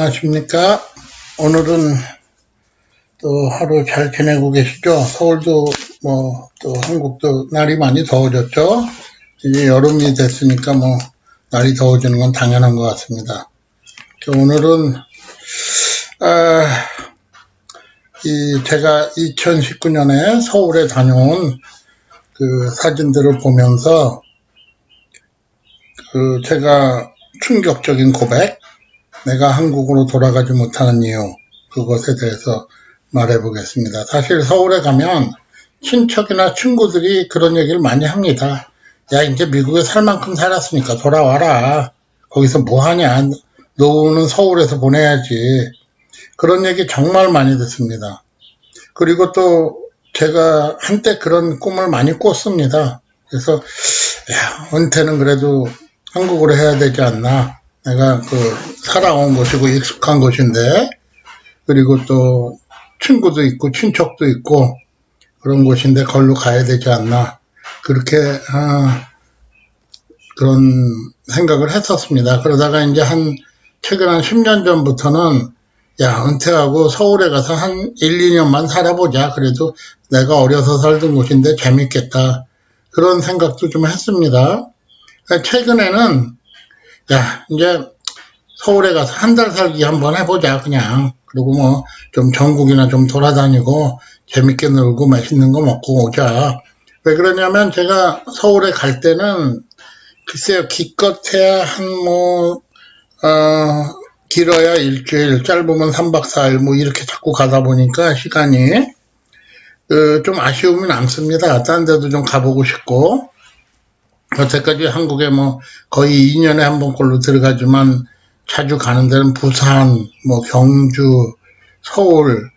안녕하십니까. 오늘은 또 하루 잘 지내고 계시죠? 서울도 또 한국도 날이 많이 더워졌죠? 이제 여름이 됐으니까 날이 더워지는 건 당연한 것 같습니다. 오늘은 제가 2019년에 서울에 다녀온 그 사진들을 보면서 제가 충격적인 고백, 내가 한국으로 돌아가지 못하는 이유, 그것에 대해서 말해 보겠습니다. 사실 서울에 가면 친척이나 친구들이 그런 얘기를 많이 합니다. 야, 이제 미국에 살 만큼 살았으니까 돌아와라. 거기서 뭐 하냐. 노후는 서울에서 보내야지. 그런 얘기 정말 많이 듣습니다. 그리고 또 제가 한때 그런 꿈을 많이 꿨습니다. 그래서 야, 은퇴는 그래도 한국으로 해야 되지 않나. 내가 살아온 곳이고 익숙한 곳인데, 그리고 또 친구도 있고 친척도 있고 그런 곳인데 거기로 가야 되지 않나. 그렇게 그런 생각을 했었습니다. 그러다가 이제 최근 한 10년 전부터는 야, 은퇴하고 서울에 가서 한 1, 2년만 살아보자. 그래도 내가 어려서 살던 곳인데 재밌겠다. 그런 생각도 좀 했습니다. 최근에는 야, 이제 서울에 가서 한 달 살기 한번 해보자, 그냥. 그리고 좀 전국이나 좀 돌아다니고 재밌게 놀고 맛있는 거 먹고 오자. 왜 그러냐면 제가 서울에 갈 때는 글쎄요, 기껏해야 길어야 일주일, 짧으면 3박 4일 이렇게 자꾸 가다 보니까 시간이 좀 아쉬움이 남습니다. 딴 데도 좀 가보고 싶고. 여태까지 한국에 거의 2년에 한 번꼴로 들어가지만 자주 가는 데는 부산, 경주, 서울,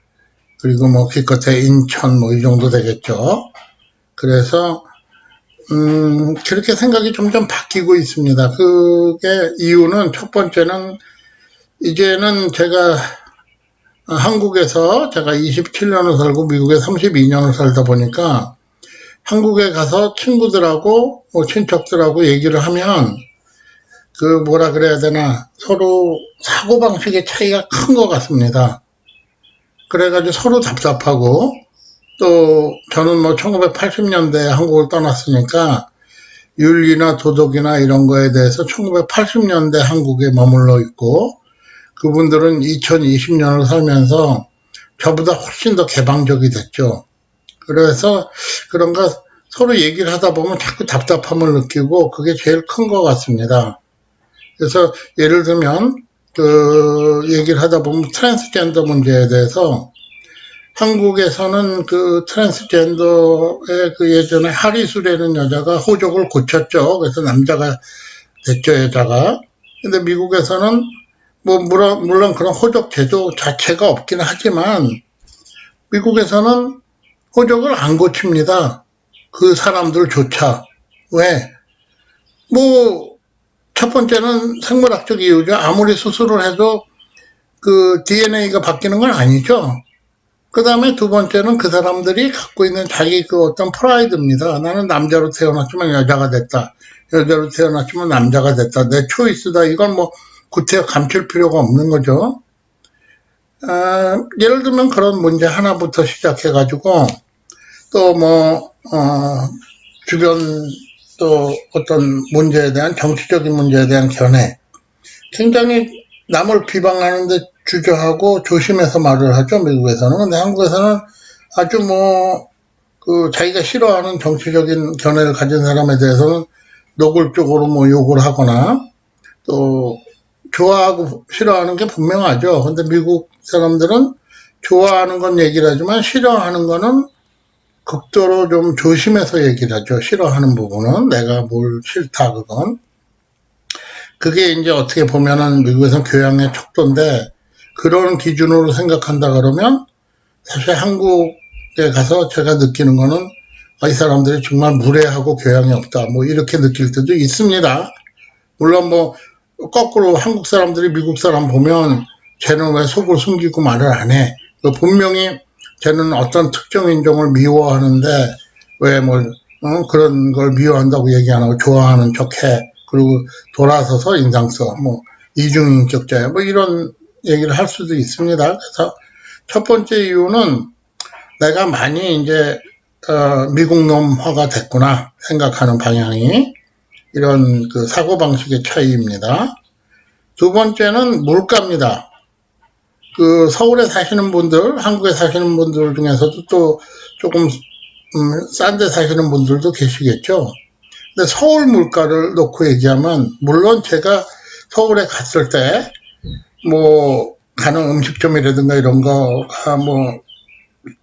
그리고 기껏해 인천 이 정도 되겠죠. 그래서 그렇게 생각이 점점 바뀌고 있습니다. 그게 이유는 첫 번째는 이제는 제가 한국에서 제가 27년을 살고 미국에 32년을 살다 보니까 한국에 가서 친구들하고 친척들하고 얘기를 하면 뭐라 그래야 되나, 서로 사고방식의 차이가 큰 것 같습니다. 그래가지고 서로 답답하고, 또 저는 1980년대에 한국을 떠났으니까 윤리나 도덕이나 이런 거에 대해서 1980년대 한국에 머물러 있고, 그분들은 2020년을 살면서 저보다 훨씬 더 개방적이 됐죠. 그래서 그런가 서로 얘기를 하다 보면 자꾸 답답함을 느끼고 그게 제일 큰 것 같습니다. 그래서 예를 들면 얘기를 하다 보면 트랜스젠더 문제에 대해서 한국에서는 트랜스젠더의 예전에 하리수라는 여자가 호적을 고쳤죠. 그래서 남자가 됐죠, 여자가. 근데 미국에서는 물론 그런 호적 제도 자체가 없긴 하지만 미국에서는 호적을 안 고칩니다. 그 사람들조차. 왜? 첫 번째는 생물학적 이유죠. 아무리 수술을 해도 DNA가 바뀌는 건 아니죠. 그 다음에 두 번째는 그 사람들이 갖고 있는 자기 어떤 프라이드입니다. 나는 남자로 태어났지만 여자가 됐다. 여자로 태어났지만 남자가 됐다. 내 초이스다. 이건 구태여 감출 필요가 없는 거죠. 예를 들면 그런 문제 하나부터 시작해가지고 또 주변 또 어떤 문제에 대한 정치적인 문제에 대한 견해, 굉장히 남을 비방하는데 주저하고 조심해서 말을 하죠, 미국에서는. 근데 한국에서는 아주 자기가 싫어하는 정치적인 견해를 가진 사람에 대해서는 노골적으로 욕을 하거나 또 좋아하고 싫어하는 게 분명하죠. 근데 미국 사람들은 좋아하는 건 얘기를 하지만 싫어하는 거는 극도로 좀 조심해서 얘기를 하죠. 싫어하는 부분은 내가 뭘 싫다, 그건. 그게 이제 어떻게 보면은 미국에서는 교양의 척도인데, 그런 기준으로 생각한다 그러면 사실 한국에 가서 제가 느끼는 거는 이 사람들이 정말 무례하고 교양이 없다, 이렇게 느낄 때도 있습니다. 물론 거꾸로 한국 사람들이 미국 사람 보면 쟤는 왜 속을 숨기고 말을 안 해. 분명히 쟤는 어떤 특정 인종을 미워하는데 왜 그런 걸 미워한다고 얘기 안 하고 좋아하는 척해. 그리고 돌아서서 인상 써. 이중인격자야. 이런 얘기를 할 수도 있습니다. 그래서 첫 번째 이유는 내가 많이 이제 미국놈화가 됐구나 생각하는 방향이, 이런 그 사고방식의 차이입니다. 두 번째는 물가입니다. 그 서울에 사시는 분들, 한국에 사시는 분들 중에서도 또 조금 싼 데 사시는 분들도 계시겠죠. 근데 서울 물가를 놓고 얘기하면, 물론 제가 서울에 갔을 때 뭐 가는 음식점이라든가 이런 거가 뭐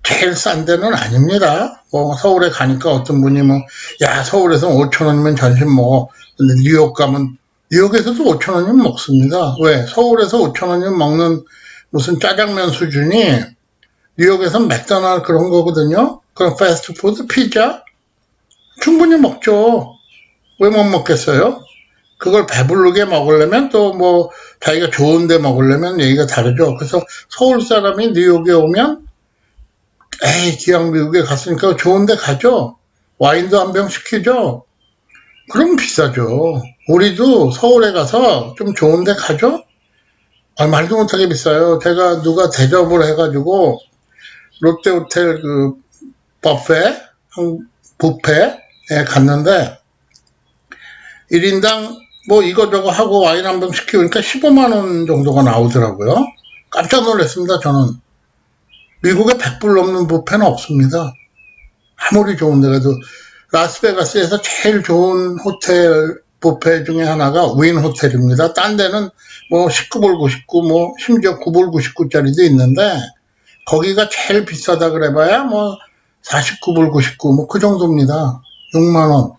제일 싼 데는 아닙니다. 뭐 서울에 가니까 어떤 분이 뭐 야 서울에서 5,000원이면 점심 먹어. 근데 뉴욕 가면 뉴욕에서도 5,000원이면 먹습니다. 왜? 서울에서 5,000원이면 먹는 무슨 짜장면 수준이 뉴욕에서는 맥도날드 그런 거거든요. 그럼 패스트푸드, 피자 충분히 먹죠. 왜 못 먹겠어요? 그걸 배부르게 먹으려면 또 뭐 자기가 좋은데 먹으려면 얘기가 다르죠. 그래서 서울 사람이 뉴욕에 오면 에이 기왕 미국에 갔으니까 좋은데 가죠. 와인도 한 병 시키죠. 그럼 비싸죠. 우리도 서울에 가서 좀 좋은데 가죠. 말도 못하게 비싸요. 제가 누가 대접을 해가지고 롯데호텔 그 뷔페에 갔는데 1인당 뭐 이거저거 하고 와인 한 병 시키고 그러니까 15만 원 정도가 나오더라고요. 깜짝 놀랐습니다. 저는 미국에 100불 넘는 뷔페는 없습니다. 아무리 좋은 데가도 라스베가스에서 제일 좋은 호텔 뷔페 중에 하나가 윈 호텔입니다. 딴 데는 뭐 19불 99, 뭐 심지어 9불 99짜리도 있는데 거기가 제일 비싸다 그래봐야 뭐 49불 99, 뭐 그 정도입니다. 6만 원.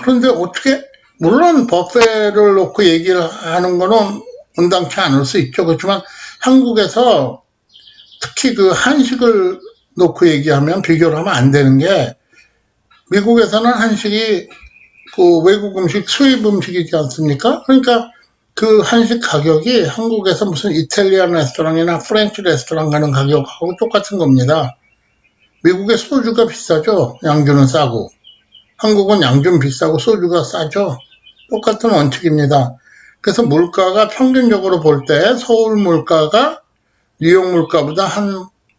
그런데 어떻게, 물론 뷔페를 놓고 얘기를 하는 거는 온당치 않을 수 있죠. 그렇지만 한국에서 특히 그 한식을 놓고 얘기하면 비교를 하면 안 되는 게, 미국에서는 한식이 그 외국 음식, 수입 음식이지 않습니까? 그러니까 그 한식 가격이 한국에서 무슨 이탈리안 레스토랑이나 프렌치 레스토랑 가는 가격하고 똑같은 겁니다. 미국의 소주가 비싸죠. 양주는 싸고. 한국은 양주는 비싸고 소주가 싸죠. 똑같은 원칙입니다. 그래서 물가가 평균적으로 볼 때 서울 물가가 뉴욕 물가보다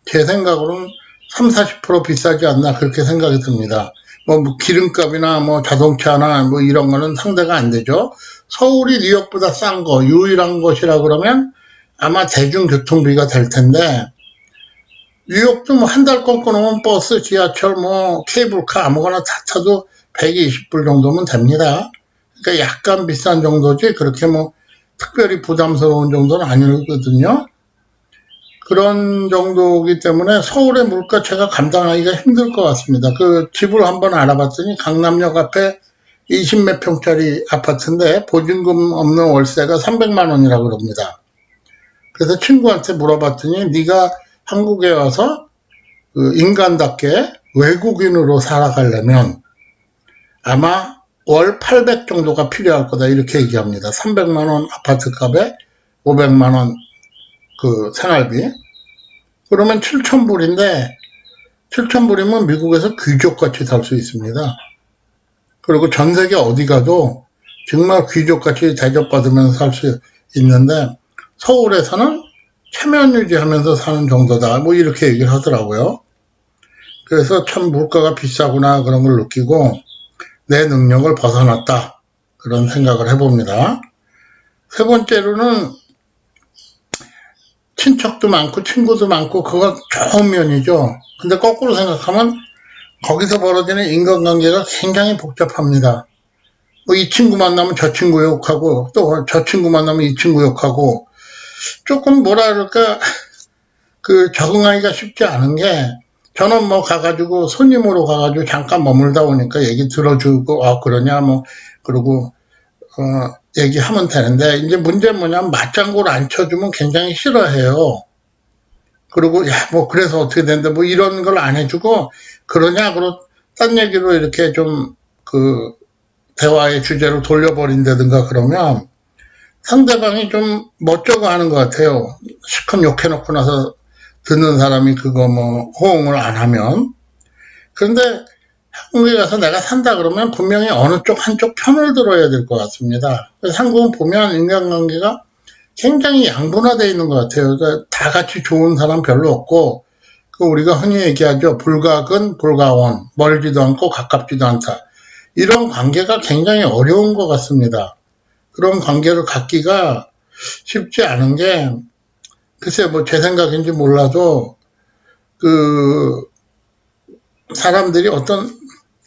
제 생각으로는 30-40% 비싸지 않나 그렇게 생각이 듭니다. 뭐 기름값이나 뭐 자동차나 뭐 이런 거는 상대가 안 되죠. 서울이 뉴욕보다 싼 거, 유일한 것이라 그러면 아마 대중교통비가 될 텐데, 뉴욕도 뭐 한 달 끊고놓으면 버스, 지하철, 뭐 케이블카 아무거나 다 타도 120불 정도면 됩니다. 그러니까 약간 비싼 정도지 그렇게 뭐 특별히 부담스러운 정도는 아니거든요. 그런 정도이기 때문에 서울의 물가 제가 감당하기가 힘들 것 같습니다. 그 집을 한번 알아봤더니 강남역 앞에 20몇 평짜리 아파트인데 보증금 없는 월세가 300만 원이라고 그럽니다. 그래서 친구한테 물어봤더니 네가 한국에 와서 그 인간답게 외국인으로 살아가려면 아마 월 800 정도가 필요할 거다 이렇게 얘기합니다. 300만 원 아파트 값에 500만 원 그 생활비. 그러면 7,000불인데 7,000불이면 미국에서 귀족같이 살 수 있습니다. 그리고 전 세계 어디 가도 정말 귀족같이 대접받으면서 살 수 있는데 서울에서는 체면 유지하면서 사는 정도다 뭐 이렇게 얘기를 하더라고요. 그래서 참 물가가 비싸구나 그런 걸 느끼고 내 능력을 벗어났다 그런 생각을 해봅니다. 세 번째로는 친척도 많고 친구도 많고 그건 좋은 면이죠. 근데 거꾸로 생각하면 거기서 벌어지는 인간관계가 굉장히 복잡합니다. 뭐 이 친구 만나면 저 친구 욕하고 또 저 친구 만나면 이 친구 욕하고 조금 뭐라 그럴까 그 적응하기가 쉽지 않은 게, 저는 뭐 가가지고 손님으로 가가지고 잠깐 머물다 오니까 얘기 들어주고 그러냐 뭐 그러고 얘기하면 되는데, 이제 문제는 뭐냐면 맞장구를 안 쳐주면 굉장히 싫어해요. 그리고 야 뭐 그래서 어떻게 된다 뭐 이런 걸 안 해주고 그러냐 그러 딴 얘기로 이렇게 좀 그 대화의 주제로 돌려버린다든가 그러면 상대방이 좀 멋쩍어 하는 것 같아요. 실컷 욕해놓고 나서 듣는 사람이 그거 뭐 호응을 안 하면. 그런데 한국에 가서 내가 산다 그러면 분명히 어느 쪽 한쪽 편을 들어야 될 것 같습니다. 그래서 한국은 보면 인간관계가 굉장히 양분화되어 있는 것 같아요. 그러니까 다 같이 좋은 사람 별로 없고, 우리가 흔히 얘기하죠. 불가근, 불가원, 멀지도 않고 가깝지도 않다. 이런 관계가 굉장히 어려운 것 같습니다. 그런 관계를 갖기가 쉽지 않은 게, 글쎄 뭐 제 생각인지 몰라도 그 사람들이 어떤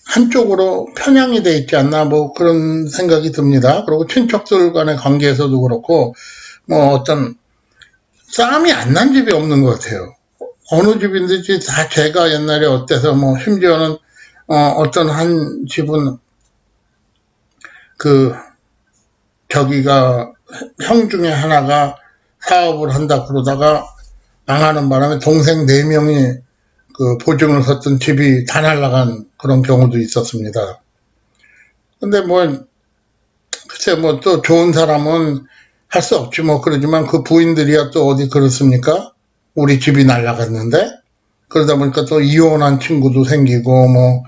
한쪽으로 편향이 돼 있지 않나 뭐 그런 생각이 듭니다. 그리고 친척들 간의 관계에서도 그렇고 뭐 어떤 싸움이 안 난 집이 없는 것 같아요. 어느 집인지 다 제가 옛날에 어때서 뭐 심지어는 어떤 한 집은 그 저기가 형 중에 하나가 사업을 한다 그러다가 망하는 바람에 동생 4명이 그 보증을 섰던 집이 다 날아간 그런 경우도 있었습니다. 근데 뭐 글쎄 뭐 또 좋은 사람은 할 수 없지 뭐 그러지만 그 부인들이야 또 어디 그렇습니까? 우리 집이 날아갔는데 그러다 보니까 또 이혼한 친구도 생기고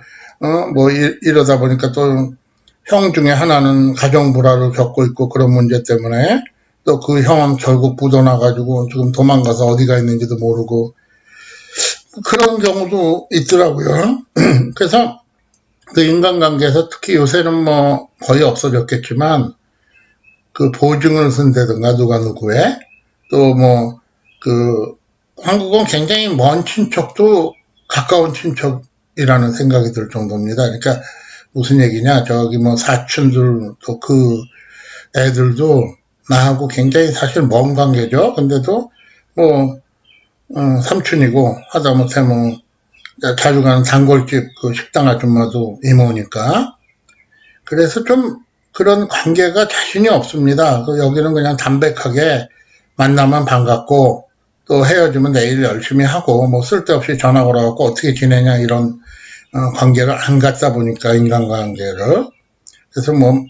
이러다 보니까 또 형 중에 하나는 가정 불화를 겪고 있고 그런 문제 때문에 또 그 형은 결국 부도나가지고 지금 도망가서 어디가 있는지도 모르고 그런 경우도 있더라고요. 그래서 그 인간관계에서 특히 요새는 뭐 거의 없어졌겠지만 그 보증을 쓴다든가 누가 누구의 또 뭐 그 한국은 굉장히 먼 친척도 가까운 친척이라는 생각이 들 정도입니다. 그러니까 무슨 얘기냐 저기 뭐 사촌들 또 그 애들도 나하고 굉장히 사실 먼 관계죠. 근데도 뭐 삼촌이고 하다못해 뭐 자주 가는 단골집 그 식당 아줌마도 이모니까 그래서 좀 그런 관계가 자신이 없습니다. 여기는 그냥 담백하게 만나면 반갑고 또 헤어지면 내일 열심히 하고 뭐 쓸데없이 전화 걸어갖고 어떻게 지내냐 이런 관계를 안 갖다 보니까 인간관계를 그래서 뭐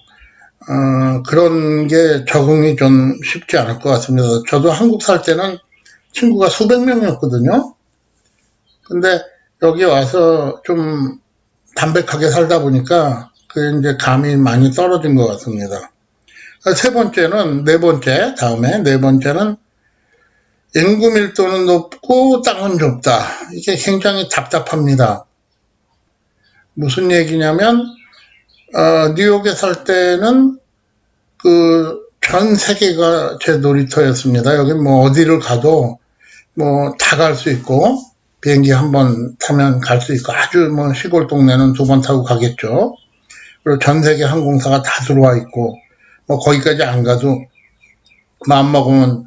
그런 게 적응이 좀 쉽지 않을 것 같습니다. 저도 한국 살 때는 친구가 수백 명이었거든요. 근데 여기 와서 좀 담백하게 살다 보니까 그 이제 감이 많이 떨어진 것 같습니다. 네 번째는 인구 밀도는 높고 땅은 좁다. 이게 굉장히 답답합니다. 무슨 얘기냐면 뉴욕에 살 때는 그 전 세계가 제 놀이터였습니다. 여기 뭐 어디를 가도 뭐 다 갈 수 있고 비행기 한 번 타면 갈 수 있고 아주 뭐 시골 동네는 2번 타고 가겠죠. 그리고 전 세계 항공사가 다 들어와 있고 뭐 거기까지 안 가도 마음 먹으면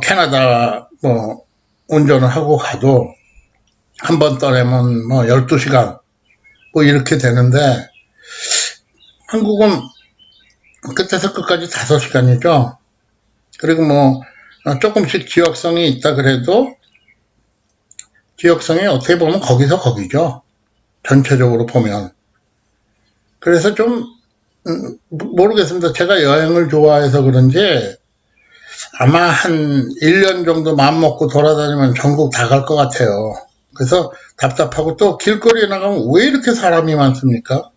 캐나다 뭐 운전을 하고 가도 한 번 떠내면 뭐 12시간 뭐 이렇게 되는데 한국은 끝에서 끝까지 5시간이죠. 그리고 뭐 조금씩 지역성이 있다 그래도 지역성이 어떻게 보면 거기서 거기죠. 전체적으로 보면. 그래서 좀 모르겠습니다. 제가 여행을 좋아해서 그런지 아마 한 1년 정도 마음먹고 돌아다니면 전국 다 갈 것 같아요. 그래서 답답하고 또 길거리에 나가면 왜 이렇게 사람이 많습니까?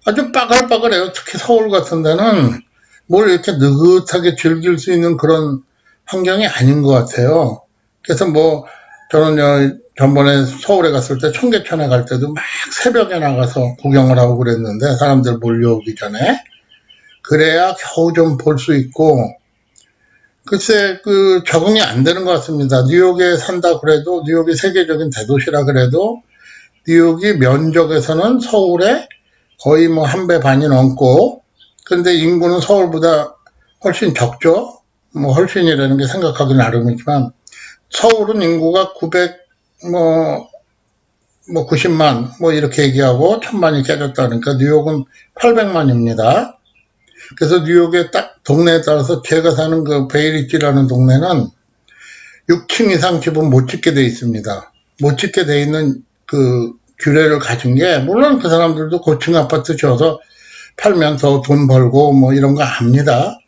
아주 빠글빠글해요. 특히 서울 같은 데는 뭘 이렇게 느긋하게 즐길 수 있는 그런 환경이 아닌 것 같아요. 그래서 뭐 저는 전번에 서울에 갔을 때 청계천에 갈 때도 막 새벽에 나가서 구경을 하고 그랬는데 사람들 몰려오기 전에 그래야 겨우 좀 볼 수 있고 글쎄 그 적응이 안 되는 것 같습니다. 뉴욕에 산다 그래도 뉴욕이 세계적인 대도시라 그래도 뉴욕이 면적에서는 서울에 거의 뭐 1배 반이 넘고 근데 인구는 서울보다 훨씬 적죠. 뭐 훨씬이라는 게 생각하기 나름이지만 서울은 인구가 90만 뭐 이렇게 얘기하고 1000만이 깨졌다 그러니까 뉴욕은 800만입니다. 그래서 뉴욕의 딱 동네에 따라서 제가 사는 그 베이리지라는 동네는 6층 이상 집은 못 짓게 돼 있습니다. 못 짓게 돼 있는 그 규례를 가진 게 물론 그 사람들도 고층 아파트 지어서 팔면 더 돈 벌고 뭐 이런 거 압니다.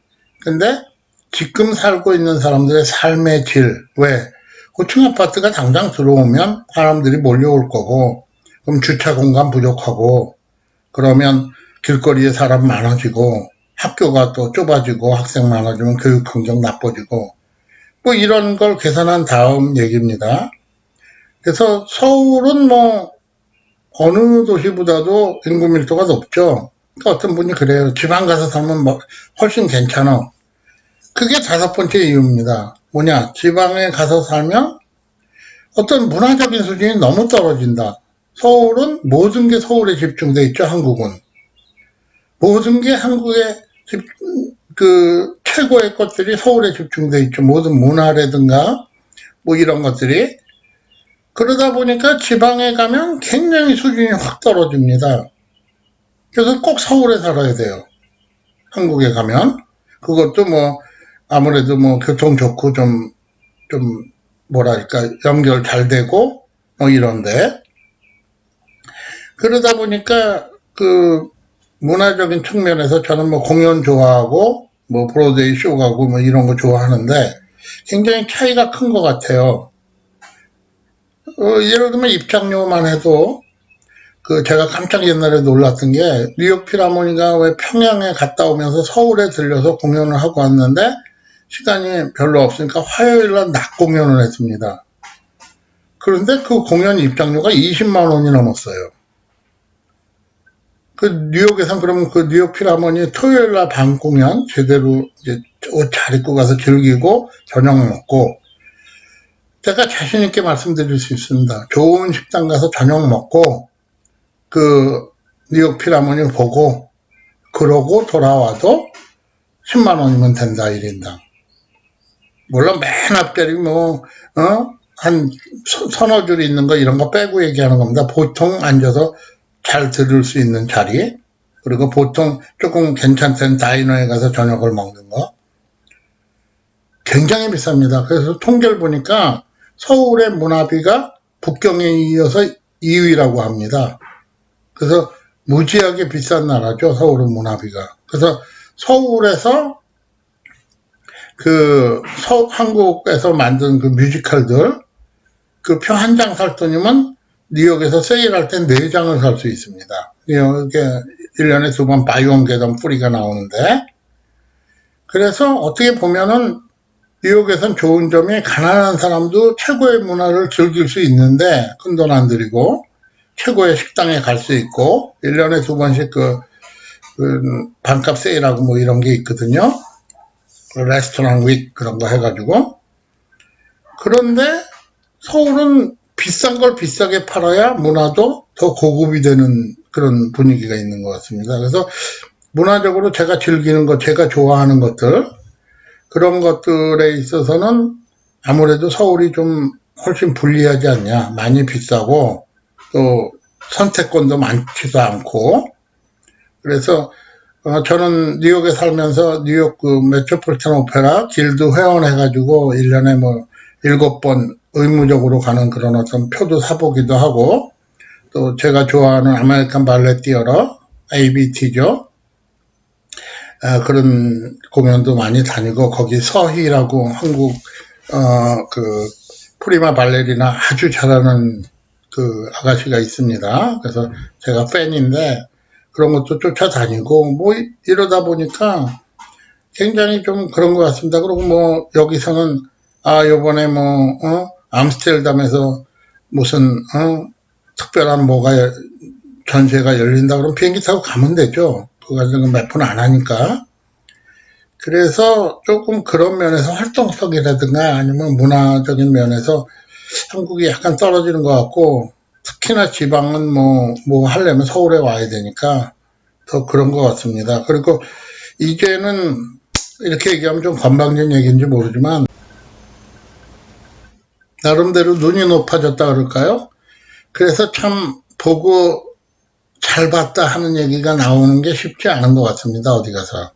근데 지금 살고 있는 사람들의 삶의 질, 왜? 고층 아파트가 당장 들어오면 사람들이 몰려올 거고 그럼 주차 공간 부족하고 그러면 길거리에 사람 많아지고 학교가 또 좁아지고 학생 많아지면 교육 환경 나빠지고 뭐 이런 걸 계산한 다음 얘기입니다. 그래서 서울은 뭐 어느 도시보다도 인구 밀도가 높죠. 그러니까 어떤 분이 그래요. 지방 가서 살면 뭐 훨씬 괜찮아. 그게 다섯 번째 이유입니다. 뭐냐? 지방에 가서 살면 어떤 문화적인 수준이 너무 떨어진다. 서울은 모든 게 서울에 집중돼 있죠. 한국은 모든 게 한국의 최고의 것들이 서울에 집중돼 있죠. 모든 문화라든가 뭐 이런 것들이. 그러다 보니까 지방에 가면 굉장히 수준이 확 떨어집니다. 그래서 꼭 서울에 살아야 돼요. 한국에 가면. 그것도 뭐 아무래도 뭐 교통 좋고 좀 뭐랄까 연결 잘 되고 뭐 이런데. 그러다 보니까 그 문화적인 측면에서 저는 뭐 공연 좋아하고 뭐 브로드웨이 쇼 가고 뭐 이런 거 좋아하는데 굉장히 차이가 큰 것 같아요. 예를 들면 입장료만 해도 제가 깜짝 옛날에 놀랐던 게 뉴욕 필하모니가 왜 평양에 갔다 오면서 서울에 들려서 공연을 하고 왔는데 시간이 별로 없으니까 화요일날 낮 공연을 했습니다. 그런데 그 공연 입장료가 20만 원이 넘었어요. 뉴욕에선 그러면 뉴욕 필하모니 토요일날 밤 공연 제대로 이제 옷 잘 입고 가서 즐기고 저녁 먹고 제가 자신있게 말씀드릴 수 있습니다. 좋은 식당 가서 저녁 먹고 뉴욕 필하모니 보고 그러고 돌아와도 10만 원이면 된다 1인당. 물론 맨 앞자리 한 서너 줄 있는 거 이런 거 빼고 얘기하는 겁니다. 보통 앉아서 잘 들을 수 있는 자리, 그리고 보통 조금 괜찮던 다이너에 가서 저녁을 먹는 거 굉장히 비쌉니다. 그래서 통계를 보니까 서울의 문화비가 북경에 이어서 2위라고 합니다. 그래서 무지하게 비싼 나라죠, 서울은 문화비가. 그래서 서울에서 한국에서 만든 뮤지컬들 표 한 장 살 돈이면 뉴욕에서 세일할 땐 4장을 살 수 있습니다. 뉴욕에 1년에 2번 바이온 계단 뿌리가 나오는데, 그래서 어떻게 보면은 뉴욕에선 좋은 점이 가난한 사람도 최고의 문화를 즐길 수 있는데 큰 돈 안 들이고 최고의 식당에 갈 수 있고 1년에 2번씩 반값 세일하고 뭐 이런 게 있거든요. 레스토랑 윅 그런 거 해가지고. 그런데 서울은 비싼 걸 비싸게 팔아야 문화도 더 고급이 되는 그런 분위기가 있는 것 같습니다. 그래서 문화적으로 제가 즐기는 것, 제가 좋아하는 것들, 그런 것들에 있어서는 아무래도 서울이 좀 훨씬 불리하지 않냐. 많이 비싸고 또 선택권도 많지도 않고. 그래서 저는 뉴욕에 살면서 뉴욕 메트로폴리탄 오페라 길드 회원해가지고 1년에 뭐 7번 의무적으로 가는 그런 어떤 표도 사보기도 하고, 또 제가 좋아하는 아메리칸 발레 티어러 ABT죠. 그런 공연도 많이 다니고, 거기 서희라고 한국 프리마 발레리나 아주 잘하는 아가씨가 있습니다. 그래서 제가 팬인데 그런 것도 쫓아다니고 뭐 이러다 보니까 굉장히 좀 그런 것 같습니다. 그리고 뭐 여기서는 요번에 암스테르담에서 무슨 특별한 전시회가 열린다 그러면 비행기 타고 가면 되죠. 그거 몇 푼 안 하니까. 그래서 조금 그런 면에서 활동성이라든가 아니면 문화적인 면에서 한국이 약간 떨어지는 것 같고, 특히나 지방은 뭐 하려면 서울에 와야 되니까 더 그런 것 같습니다. 그리고 이제는 이렇게 얘기하면 좀 건방진 얘기인지 모르지만 나름대로 눈이 높아졌다 그럴까요? 그래서 참 보고 잘 봤다 하는 얘기가 나오는 게 쉽지 않은 것 같습니다. 어디 가서.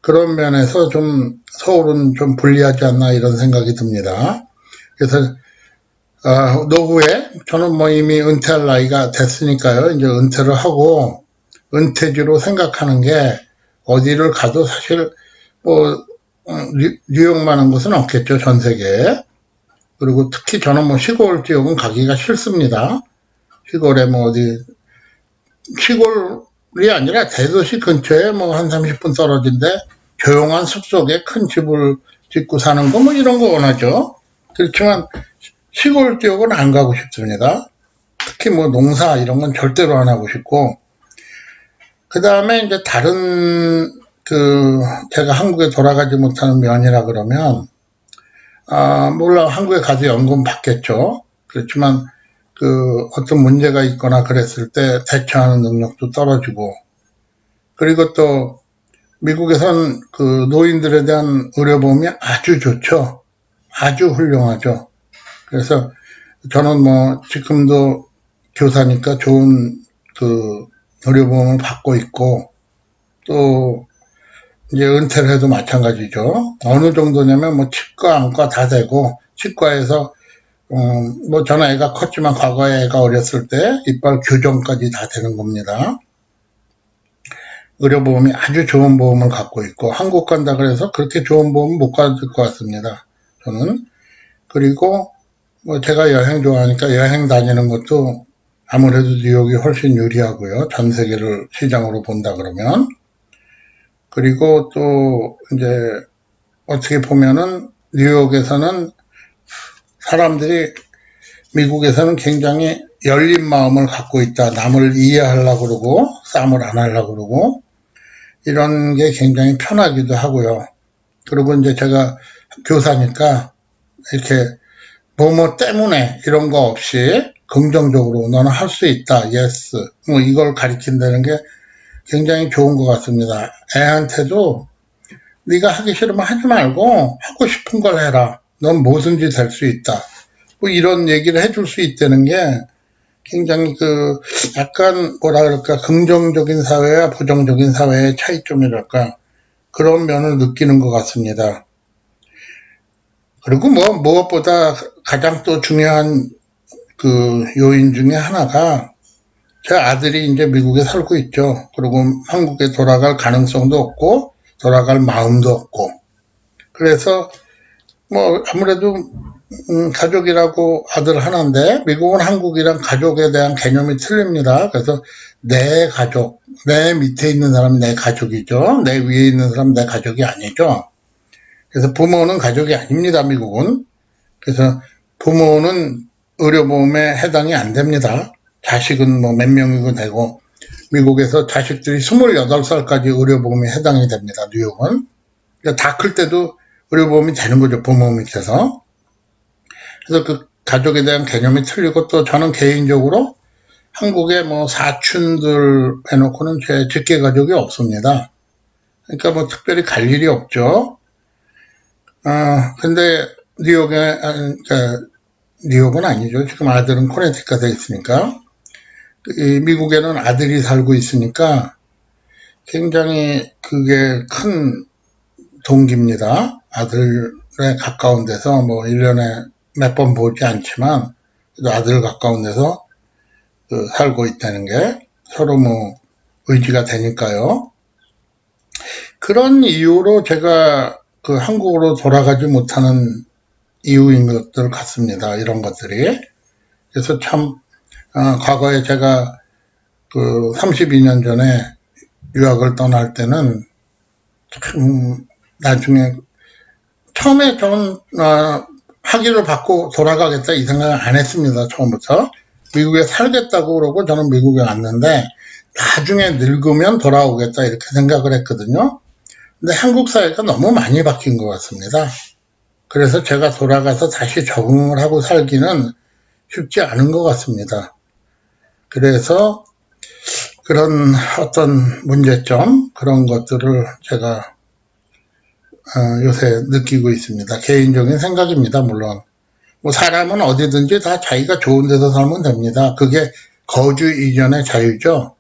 그런 면에서 좀 서울은 좀 불리하지 않나 이런 생각이 듭니다. 그래서 노후에 저는 뭐 이미 은퇴할 나이가 됐으니까요. 이제 은퇴를 하고 은퇴지로 생각하는 게 어디를 가도 사실 뭐 뉴욕만한 곳은 없겠죠, 전 세계에. 그리고 특히 저는 뭐 시골 지역은 가기가 싫습니다. 시골에 뭐 어디 시골 아니라 대도시 근처에 뭐 한 30분 떨어진데 조용한 숲속에 큰 집을 짓고 사는 거 뭐 이런 거 원하죠. 그렇지만 시골 지역은 안 가고 싶습니다. 특히 뭐 농사 이런 건 절대로 안 하고 싶고, 그 다음에 이제 다른 제가 한국에 돌아가지 못하는 면이라 그러면, 물론 한국에 가서 연금 받겠죠. 그렇지만 어떤 문제가 있거나 그랬을 때 대처하는 능력도 떨어지고, 그리고 또 미국에선 노인들에 대한 의료보험이 아주 좋죠. 아주 훌륭하죠. 그래서 저는 뭐 지금도 교사니까 좋은 의료보험을 받고 있고, 또 이제 은퇴를 해도 마찬가지죠. 어느 정도냐면 뭐 치과, 안과 다 되고, 치과에서 뭐 저는 애가 컸지만 과거에 애가 어렸을 때 이빨 교정까지 다 되는 겁니다. 의료보험이 아주 좋은 보험을 갖고 있고, 한국 간다 그래서 그렇게 좋은 보험 못 받을 것 같습니다. 저는. 그리고 뭐 제가 여행 좋아하니까 여행 다니는 것도 아무래도 뉴욕이 훨씬 유리하고요. 전 세계를 시장으로 본다 그러면. 그리고 또 이제 어떻게 보면은 뉴욕에서는 사람들이 미국에서는 굉장히 열린 마음을 갖고 있다. 남을 이해하려고 그러고 싸움을 안 하려고 그러고 이런 게 굉장히 편하기도 하고요. 그리고 이제 제가 교사니까 이렇게 뭐뭐 때문에 이런 거 없이 긍정적으로 너는 할 수 있다. 예스. 뭐 이걸 가리킨다는 게 굉장히 좋은 것 같습니다. 애한테도 네가 하기 싫으면 하지 말고 하고 싶은 걸 해라. 넌 뭐든지 될 수 있다. 뭐 이런 얘기를 해줄 수 있다는 게 굉장히 약간 뭐라 그럴까 긍정적인 사회와 부정적인 사회의 차이점이랄까 그런 면을 느끼는 것 같습니다. 그리고 뭐 무엇보다 가장 또 중요한 요인 중에 하나가 제 아들이 이제 미국에 살고 있죠. 그리고 한국에 돌아갈 가능성도 없고 돌아갈 마음도 없고 그래서 뭐 아무래도 가족이라고 아들 하나인데 미국은 한국이랑 가족에 대한 개념이 틀립니다. 그래서 내 가족, 내 밑에 있는 사람이 내 가족이죠. 내 위에 있는 사람은 내 가족이 아니죠. 그래서 부모는 가족이 아닙니다. 미국은. 그래서 부모는 의료보험에 해당이 안 됩니다. 자식은 뭐 몇 명이고 되고 미국에서 자식들이 28살까지 의료보험에 해당이 됩니다. 뉴욕은. 그러니까 다 클 때도 의료보험이 되는 거죠. 부모 밑에서. 그래서 가족에 대한 개념이 틀리고 또 저는 개인적으로 한국에 뭐 사촌들 해놓고는 제 직계 가족이 없습니다. 그러니까 뭐 특별히 갈 일이 없죠. 근데 뉴욕에, 뉴욕은 아니죠. 지금 아들은 코네티컷에 있으니까. 미국에는 아들이 살고 있으니까 굉장히 그게 큰 동기입니다. 아들에 가까운 데서 뭐 1년에 몇 번 보지 않지만 아들 가까운 데서 살고 있다는 게 서로 뭐 의지가 되니까요. 그런 이유로 제가 한국으로 돌아가지 못하는 이유인 것들 같습니다. 이런 것들이. 그래서 참 과거에 제가 32년 전에 유학을 떠날 때는 참 나중에 처음에 저는 학위를 받고 돌아가겠다 이 생각을 안 했습니다. 처음부터. 미국에 살겠다고 그러고 저는 미국에 왔는데 나중에 늙으면 돌아오겠다 이렇게 생각을 했거든요. 근데 한국 사회가 너무 많이 바뀐 것 같습니다. 그래서 제가 돌아가서 다시 적응을 하고 살기는 쉽지 않은 것 같습니다. 그래서 그런 어떤 문제점 그런 것들을 제가 요새 느끼고 있습니다. 개인적인 생각입니다. 물론 뭐 사람은 어디든지 다 자기가 좋은 데서 살면 됩니다. 그게 거주 이전의 자유죠.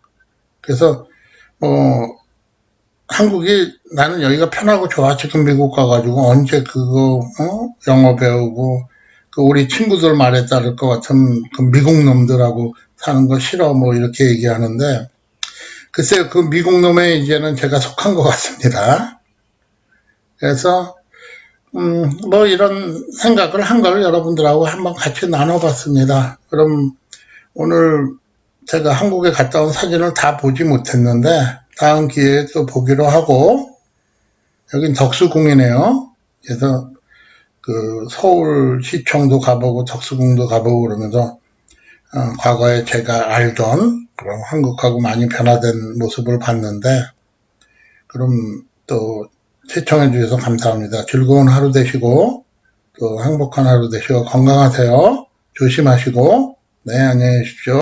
그래서 한국이 나는 여기가 편하고 좋아. 지금 미국 가가지고 언제 영어 배우고 우리 친구들 말에 따를 것 같은 미국 놈들하고 사는 거 싫어 뭐 이렇게 얘기하는데 글쎄요 미국 놈에 이제는 제가 속한 것 같습니다. 그래서 뭐 이런 생각을 한 걸 여러분들하고 한번 같이 나눠봤습니다. 그럼 오늘 제가 한국에 갔다 온 사진을 다 보지 못했는데 다음 기회에 또 보기로 하고, 여긴 덕수궁이네요. 그래서 그 서울시청도 가보고 덕수궁도 가보고 그러면서 과거에 제가 알던 그런 한국하고 많이 변화된 모습을 봤는데, 그럼 또 시청해 주셔서 감사합니다. 즐거운 하루 되시고 또 행복한 하루 되시고 건강하세요. 조심하시고, 네, 안녕히 계십시오.